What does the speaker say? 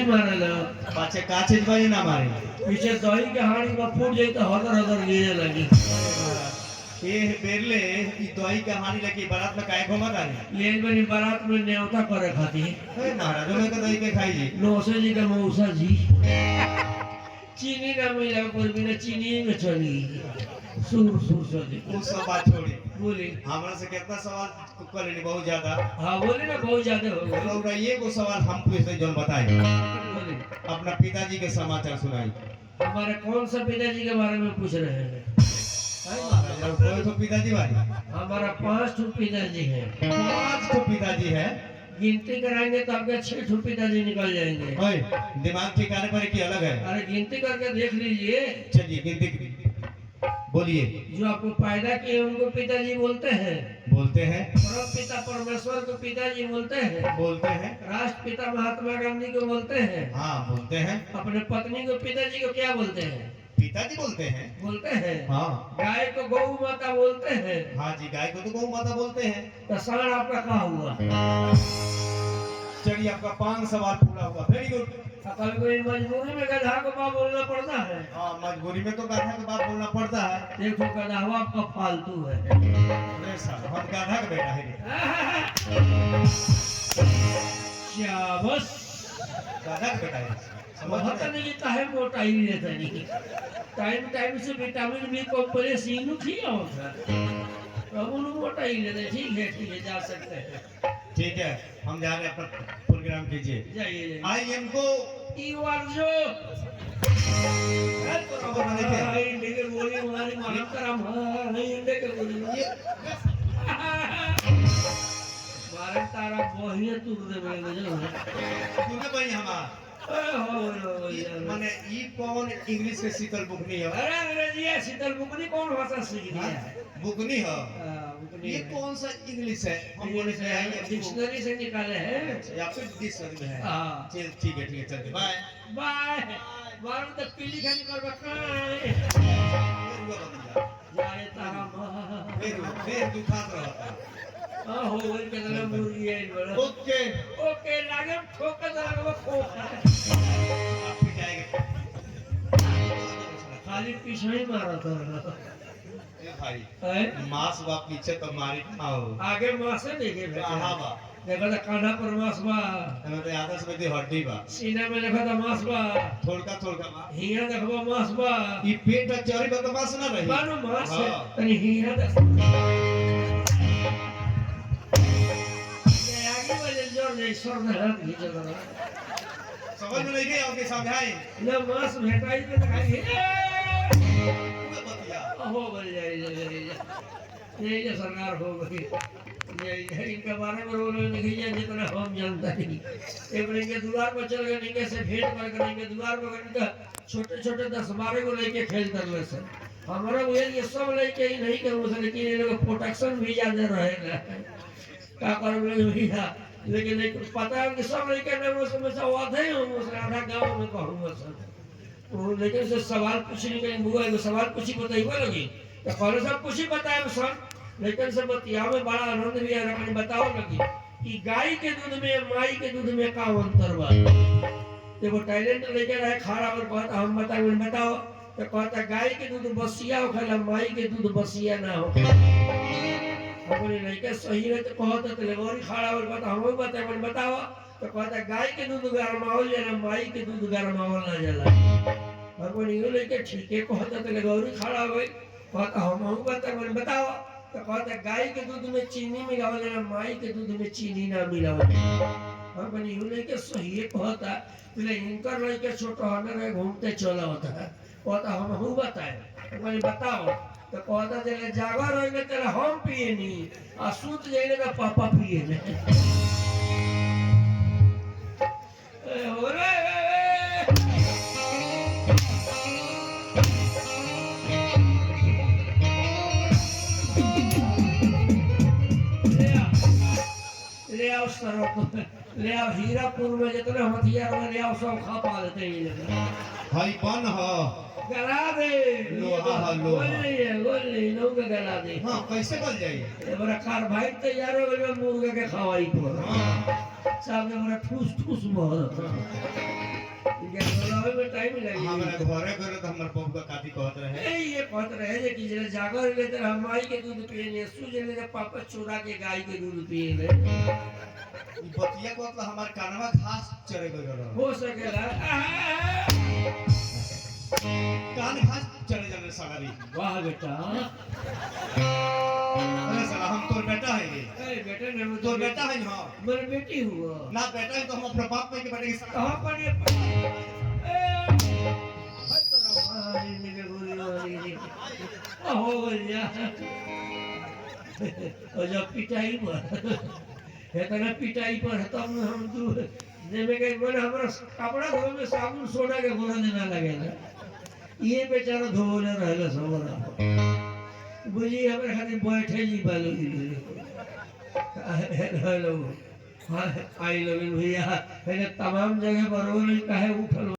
नहीं मारे लो पाछे का चीज भाई ना मारे पीछे दही के हाड़ी में फूट जाई तो हदर हदर गिरे लगी ये बेरले ई दही के हानि लगी बारात में काहे घुमा तारी लेन में बारात में न्योता करे खातिर ए महाराजों ने का दही के खाई जी नौसे जी का मौसा जी चीनी ना मिला कोई बिना चीनी में चली सुर सुर से वो सब बात छोड़ी बोली हमरा से कितना सवाल कर लेनी बहुत ज्यादा हाँ बोले ना बहुत ज्यादा हो गए और ये को सवाल हम पूछते जोन बताए बोले अपना पिताजी के समाचार सुनाई हमारे कौन सा पिताजी के बारे में पूछ रहे हैं कोई तो पिताजी वाली हमारा 5 पिताजी हैं 5 पिताजी है गिनती कराएंगे तो आपके 6 पिताजी निकल जाएंगे ओए दिमाग ठिकाने पर की अलग है अरे गिनती करके देख लीजिए चलिए गिनती बोलिए जो आपको पैदा किए उनको पिताजी बोलते हैं परम पिता परमेश्वर को पिताजी बोलते हैं राष्ट्रपिता महात्मा गांधी को बोलते हैं हाँ बोलते हैं अपने पत्नी को पिताजी को क्या बोलते हैं पिताजी बोलते हैं हाँ गाय को गौ माता बोलते हैं हाँ जी गाय को तो गौ माता बोलते हैं तो साढ़ आपका कहा हुआ चलिए आपका 5 सवाल पूरा हुआ वेरी गुड कभी कोई मजबूरी में गधा को बाप बोलना पड़ता है हाँ मजबूरी में तो गधा के बाप बोलना पड़ता है देखो गधा आपका फालतू है अरे साहब हम गधा का बेटा है शाबाश गधा का बेटा है बहुत नहीं काहे मोटा ही रहता नहीं टाइम टाइम से विटामिन बी कॉम्प्लेक्स इनु खिया होता अब उन मोटा ही रहता ठीक है जा सकते हैं ठीक है हम जा रहे हैं अपना प्रोग्राम कीजिए जाइए आई एम को यू आर जो लेके बोली हमारी मालूम करम नहीं लेके बोली मारे तारा बोहिए तू दे मेरे जो तूने भाई हमारा माने ई कौन इंग्लिश के शीतल बुकनी है अरे अंग्रेजी है शीतल बुकनी कौन भाषा सीख रही है बुकनी है ये कौन सा इंग्लिश है हम बोले से है डिक्शनरी से निकाले हैं या फिर डिक्शनरी में है हां चल ठीक है चलते बाय बाय बार तो पीली खाली करबा काय जाने तारा मां फिर दुखात रहता हो वही के नाम मुर्गी है बड़ा ओके लागे ठोका लगा खोखा आप भी जाएंगे खाली पीछे ही मारा था ए भाई मांस बा पीछे तो मारी खाओ आगे मांस देखे हां बा देखो तो कांधा पर मांस बा हमें आधा से बदी हड्डी बा सीना में देखो तो मांस बा थोड़का बा हिया देखो मांस बा ई पेट चोरी बा तो मांस ना रही बानो मांस तनी हिया देखो ईश्वर ने हाथ खींचा समझ में नहीं गया आपके समझाए ना मांस भेटाई तो दिखाई हो बन जाए ये सरकार हो गई ये इनके बारे में रोने नहीं है जितना हम जानता नहीं एक इनके द्वार पर चल गए इनके से भेंट कर कर इनके द्वार पर इनका छोटे छोटे 10-12 को लेके खेल कर ले सर हमारा वो ये सब लेके ही नहीं करूँ सर लेकिन ये लोग प्रोटेक्शन भी ज्यादा रहेगा क्या करोगे भैया लेकिन पता है कि सब लेके मैं वो समझा हुआ था उस आधा गांव में कहूँगा सर वो लेकिन से सवाल पूछने के बुआ को सवाल पूछी बताइए लगी तो कौन सब पूछी बताए सर लेकिन से बतिया में बड़ा आनंद भी है मैंने बताओ लगी कि गाय के दूध में माई के दूध में का अंतर बा देखो टैलेंट लेके रहे खाड़ा और कहता हम बताओ तो कहता गाय के दूध बसिया हो खाला माई के दूध बसिया ना हो अपने लड़के सही है तो कहता तो लेगोरी खाड़ा और कहता हम बताओ तो कहता गाय के दूध गरमावल जाला माई के दूध गरमावल ना जाला अपने यो लेके ठीक है कहता तो लेगोरी खाड़ा हो गई कहता हम बताओ तो कहता गाय के दूध में चीनी मिलावल जाला माई के दूध में चीनी ना मिलावल अपने यो लेके सही है कहता ले इनकर लड़के छोटा होने घूमते चला होता है कहता हम बताए अपने बताओ तो कहता चले जागा रहेंगे तेरा हम पिए नहीं आ सूत जाएंगे तो पापा पिए नहीं ले आओ सर ले आओ हीरापुर में जितने हथियार में ले आओ सब खा पा लेते हैं भाई बन हो गला दे लोहा गोली नौका गला दे हाँ कैसे बन जाइए ये बड़ा कार्बाइड तैयार हो गया मुर्गा के खवाई पर हाँ साहब ने बड़ा ठूस ठूस मोहर में टाइम लगी हमरा घरे गए तो हमर बाप का काती कहत रहे ए ये कहत रहे जे कि जरे जागर ले तर हम माई के दूध पिए ने सूज ले तर पापा चोरा के गाय के दूध पिए ने ई बतिया को मतलब हमार कानवा घास चरे गए रहे हो सकेला कान घास चरे जाने सगारी वाह बेटा अरे साला हम तोर बेटा है रे ए बेटा ने तोर बेटा है हां मेरे बेटी हुआ ना बेटा है तो हम अपने बाप पे के बेटे के साथ कहां पर ये भाई निके गोली वाली हो या और जब पिटाई पर है तना पिटाई पर तब हम तू देवे के मन हमरा कपड़ा धोए में साबुन सोडा के घोड़ा देना लगेला ये बेचारा धोले रहले सबरा बुझी हमरे खातिर बैठे जी बालू हेलो आई लव यू भैया तमाम जगह पर रोल काहे उठल